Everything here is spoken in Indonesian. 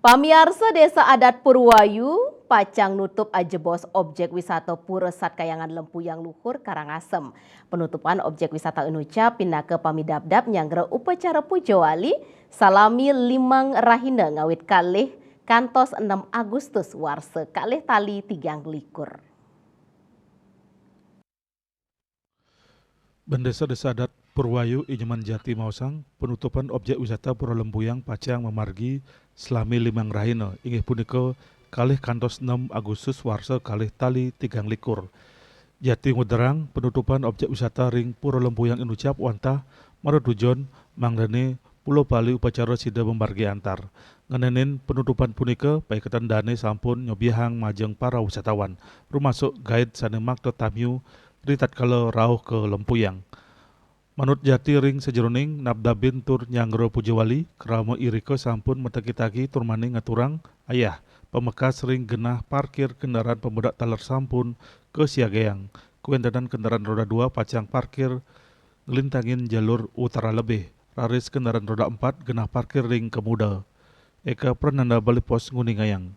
Pamiarsa Desa Adat Purwayu, Pacang nutup ajebos objek wisata Pura Satkayangan Lempuyang Luhur Karangasem. Penutupan objek wisata Enuca pindah ke Pamidabdab nyanggre upacara puja wali salami limang rahina ngawit kalih kantos 6 Agustus warse kalih tali 3 likur. Bendesa Desa Adat Purwayu Inyaman Jati Mausang penutupan objek wisata Pura Lempuyang Pacang memargi selami limang rahina inggih punika kalih kantos 6 Agustus warsa kalih tali 3 likur. Jati nguderang penutupan objek wisata ring Pura Lempuyang Enucap wantah marutujon mangrene Pulau Bali upacara sida memargi antar. Ngenenin penutupan punika paiketan dane sampun nyobihang majeng para wisatawan rumasuk guide sanemak tetamiu ritat kalau rauh ke Lempuyang. Manut Jati ring sejeroning nabdabin tur nyanggro pujawali kerama irika sampun metaki-taki tur maning ngaturang ayah pemekas ring genah parkir kendaraan pemudak taler sampun ke Siageang. Kuentenan kendaraan roda 2 pacang parkir ngelintangin jalur utara lebih. Raris kendaraan roda 4 genah parkir ring Kemuda. Eka Prananda Bali Pos Nguningayang.